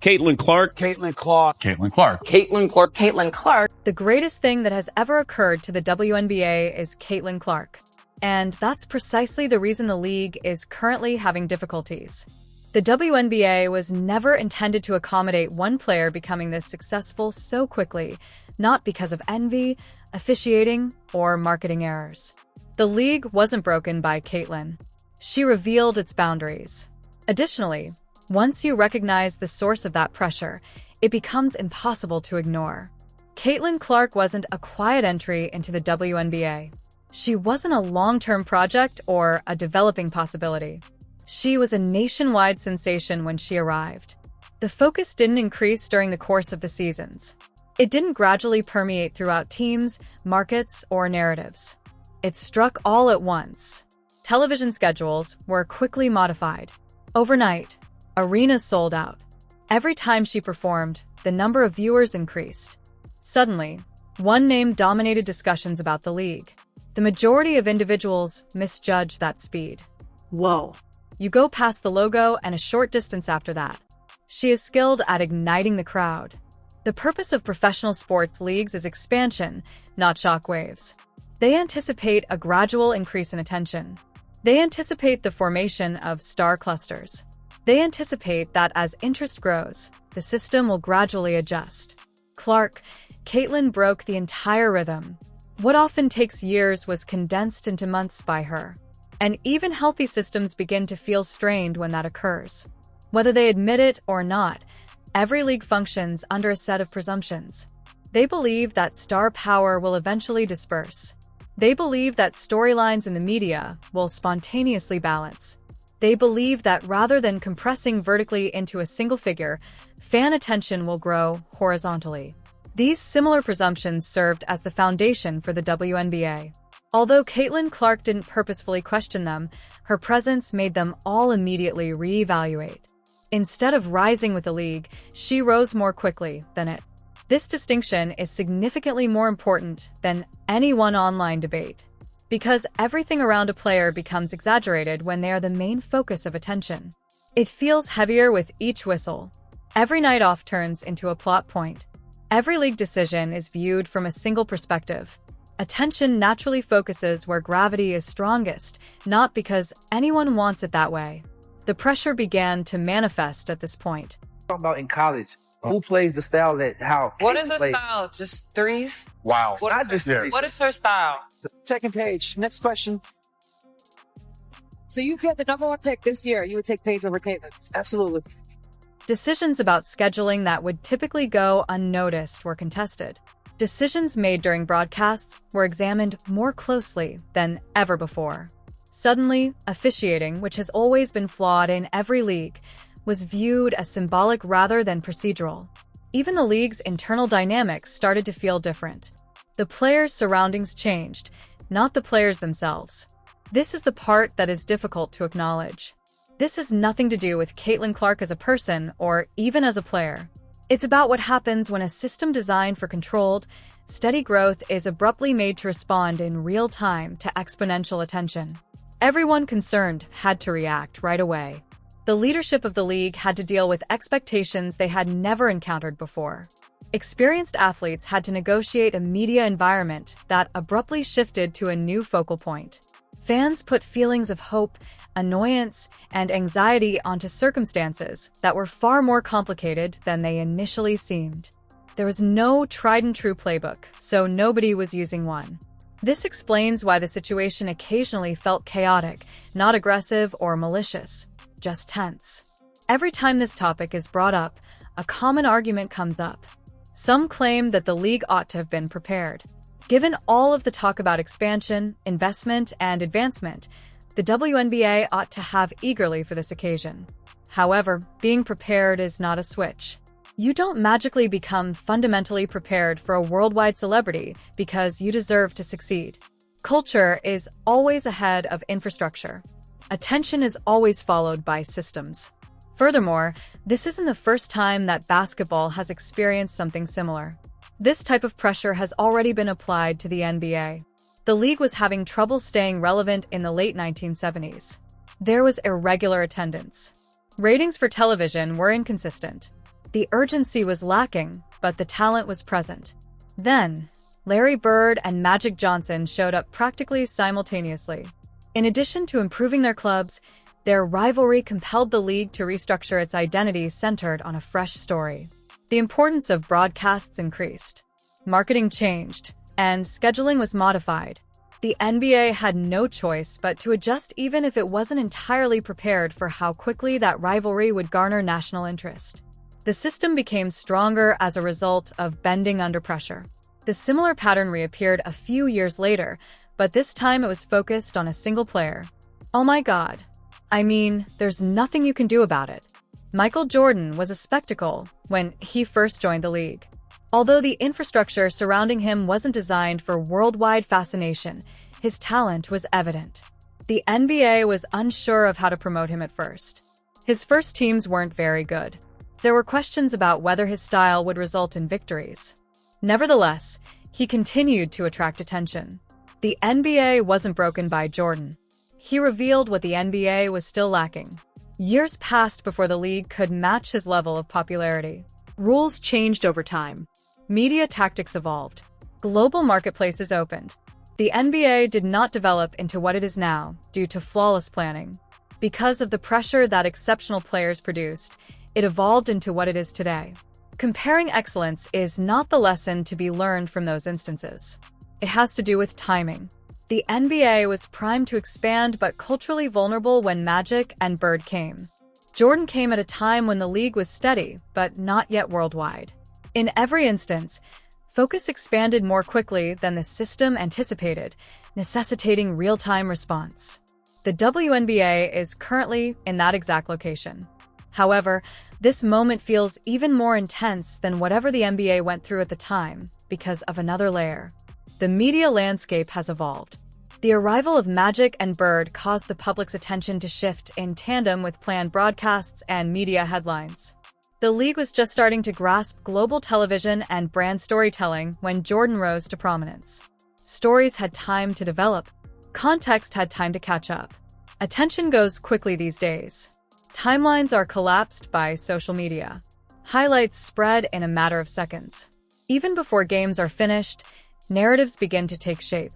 Caitlin Clark. Caitlin Clark. Caitlin Clark. Caitlin Clark. Caitlin Clark. The greatest thing that has ever occurred to the WNBA is Caitlin Clark. And that's precisely the reason the league is currently having difficulties. The WNBA was never intended to accommodate one player becoming this successful so quickly, not because of envy, officiating, or marketing errors. The league wasn't broken by Caitlin. She revealed its boundaries. Additionally, once you recognize the source of that pressure, it becomes impossible to ignore. Caitlin Clark wasn't a quiet entry into the WNBA. She wasn't a long-term project or a developing possibility. She was a nationwide sensation when she arrived. The focus didn't increase during the course of the seasons. It didn't gradually permeate throughout teams, markets, or narratives. It struck all at once. Television schedules were quickly modified. Overnight, arenas sold out. Every time she performed, the number of viewers increased. Suddenly, one name dominated discussions about the league. The majority of individuals misjudged that speed. Whoa. You go past the logo and a short distance after that. She is skilled at igniting the crowd. The purpose of professional sports leagues is expansion, not shockwaves. They anticipate a gradual increase in attention. They anticipate the formation of star clusters. They anticipate that as interest grows, the system will gradually adjust. Caitlin broke the entire rhythm. What often takes years was condensed into months by her. And even healthy systems begin to feel strained when that occurs. Whether they admit it or not, every league functions under a set of presumptions. They believe that star power will eventually disperse. They believe that storylines in the media will spontaneously balance. They believe that rather than compressing vertically into a single figure, fan attention will grow horizontally. These similar presumptions served as the foundation for the WNBA. Although Caitlin Clark didn't purposefully question them, her presence made them all immediately reevaluate. Instead of rising with the league, she rose more quickly than it. This distinction is significantly more important than any one online debate, because everything around a player becomes exaggerated when they are the main focus of attention. It feels heavier with each whistle. Every night off turns into a plot point. Every league decision is viewed from a single perspective. Attention naturally focuses where gravity is strongest, not because anyone wants it that way. The pressure began to manifest at this point. Talk about in college. Who plays the style that how? What is the plays? style? Just threes? Wow. Not just threes. What is her style? Second page. Next question. So you had the number one pick this year. You would take Paige over Caitlin. Absolutely. Decisions about scheduling that would typically go unnoticed were contested. Decisions made during broadcasts were examined more closely than ever before. Suddenly, officiating, which has always been flawed in every league, was viewed as symbolic rather than procedural. Even the league's internal dynamics started to feel different. The players' surroundings changed, not the players themselves. This is the part that is difficult to acknowledge. This has nothing to do with Caitlin Clark as a person or even as a player. It's about what happens when a system designed for controlled, steady growth is abruptly made to respond in real time to exponential attention. Everyone concerned had to react right away. The leadership of the league had to deal with expectations they had never encountered before. Experienced athletes had to negotiate a media environment that abruptly shifted to a new focal point. Fans put feelings of hope, annoyance, and anxiety onto circumstances that were far more complicated than they initially seemed. There was no tried-and-true playbook, so nobody was using one. This explains why the situation occasionally felt chaotic, not aggressive or malicious, just tense. Every time this topic is brought up, a common argument comes up. Some claim that the league ought to have been prepared. Given all of the talk about expansion, investment, and advancement, the WNBA ought to have eagerly for this occasion. However, being prepared is not a switch. You don't magically become fundamentally prepared for a worldwide celebrity because you deserve to succeed. Culture is always ahead of infrastructure. Attention is always followed by systems. Furthermore, this isn't the first time that basketball has experienced something similar. This type of pressure has already been applied to the NBA. The league was having trouble staying relevant in the late 1970s. There was irregular attendance. Ratings for television were inconsistent. The urgency was lacking, but the talent was present. Then, Larry Bird and Magic Johnson showed up practically simultaneously. In addition to improving their clubs, their rivalry compelled the league to restructure its identity centered on a fresh story. The importance of broadcasts increased. Marketing changed, and scheduling was modified. The NBA had no choice but to adjust even if it wasn't entirely prepared for how quickly that rivalry would garner national interest. The system became stronger as a result of bending under pressure. The similar pattern reappeared a few years later, but this time it was focused on a single player. Oh my God. I mean, there's nothing you can do about it. Michael Jordan was a spectacle when he first joined the league. Although the infrastructure surrounding him wasn't designed for worldwide fascination, his talent was evident. The NBA was unsure of how to promote him at first. His first teams weren't very good. There were questions about whether his style would result in victories. Nevertheless, he continued to attract attention. The NBA wasn't broken by Jordan. He revealed what the NBA was still lacking. Years passed before the league could match his level of popularity. Rules changed over time. Media tactics evolved. Global marketplaces opened. The NBA did not develop into what it is now due to flawless planning. Because of the pressure that exceptional players produced, it evolved into what it is today. Comparing excellence is not the lesson to be learned from those instances. It has to do with timing. The NBA was primed to expand but culturally vulnerable when Magic and Bird came. Jordan came at a time when the league was steady, but not yet worldwide. In every instance, focus expanded more quickly than the system anticipated, necessitating real-time response. The WNBA is currently in that exact location. However, this moment feels even more intense than whatever the NBA went through at the time because of another layer. The media landscape has evolved. The arrival of Magic and Bird caused the public's attention to shift in tandem with planned broadcasts and media headlines. The league was just starting to grasp global television and brand storytelling when Jordan rose to prominence. Stories had time to develop. Context had time to catch up. Attention goes quickly these days. Timelines are collapsed by social media. Highlights spread in a matter of seconds. Even before games are finished, narratives begin to take shape.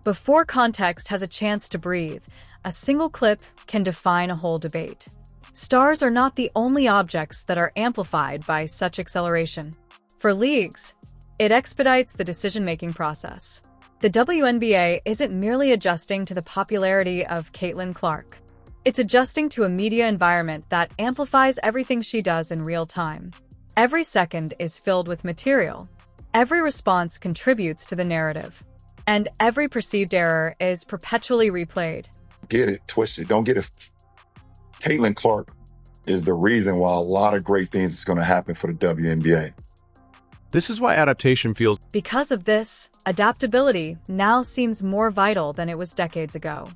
Before context has a chance to breathe, a single clip can define a whole debate. Stars are not the only objects that are amplified by such acceleration. For leagues, it expedites the decision-making process. The WNBA isn't merely adjusting to the popularity of Caitlin Clark. It's adjusting to a media environment that amplifies everything she does in real time. Every second is filled with material. Every response contributes to the narrative. And every perceived error is perpetually replayed. Get it twisted. Don't get it. Caitlin Clark is the reason why a lot of great things is going to happen for the WNBA. This is why adaptation feels... Because of this, adaptability now seems more vital than it was decades ago.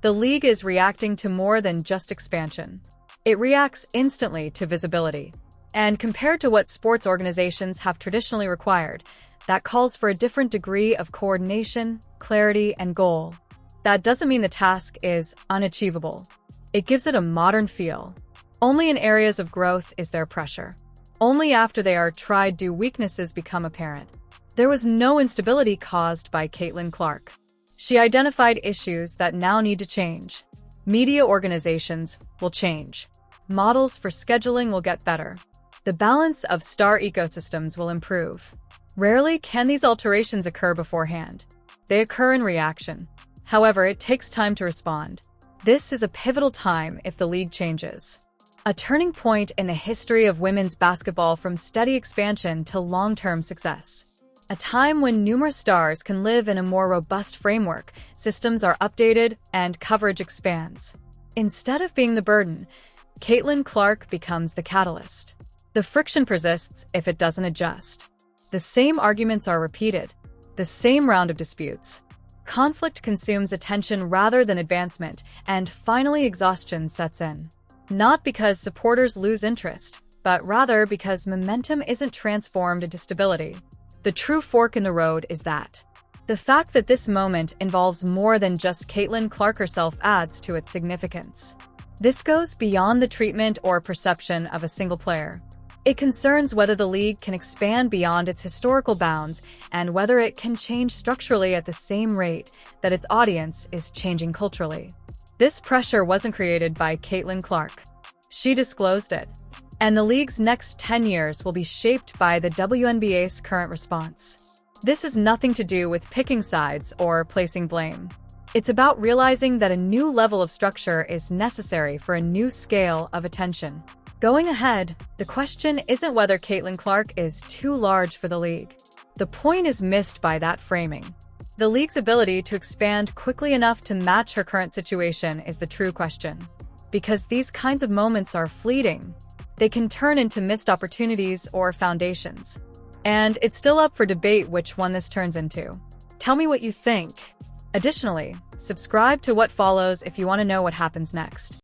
The league is reacting to more than just expansion. It reacts instantly to visibility. And compared to what sports organizations have traditionally required, that calls for a different degree of coordination, clarity, and goal. That doesn't mean the task is unachievable. It gives it a modern feel. Only in areas of growth is there pressure. Only after they are tried do weaknesses become apparent. There was no instability caused by Caitlin Clark. She identified issues that now need to change. Media organizations will change. Models for scheduling will get better. The balance of star ecosystems will improve. Rarely can these alterations occur beforehand. They occur in reaction. However, it takes time to respond. This is a pivotal time if the league changes. A turning point in the history of women's basketball from steady expansion to long-term success. A time when numerous stars can live in a more robust framework, systems are updated, and coverage expands. Instead of being the burden, Caitlin Clark becomes the catalyst. The friction persists if it doesn't adjust. The same arguments are repeated. The same round of disputes. Conflict consumes attention rather than advancement, and finally exhaustion sets in. Not because supporters lose interest, but rather because momentum isn't transformed into stability. The true fork in the road is that. The fact that this moment involves more than just Caitlin Clark herself adds to its significance. This goes beyond the treatment or perception of a single player. It concerns whether the league can expand beyond its historical bounds and whether it can change structurally at the same rate that its audience is changing culturally. This pressure wasn't created by Caitlin Clark. She disclosed it. And the league's next 10 years will be shaped by the WNBA's current response. This has nothing to do with picking sides or placing blame. It's about realizing that a new level of structure is necessary for a new scale of attention. Going ahead, the question isn't whether Caitlin Clark is too large for the league. The point is missed by that framing. The league's ability to expand quickly enough to match her current situation is the true question. Because these kinds of moments are fleeting, they can turn into missed opportunities or foundations. And it's still up for debate which one this turns into. Tell me what you think. Additionally, subscribe to What Follows if you want to know what happens next.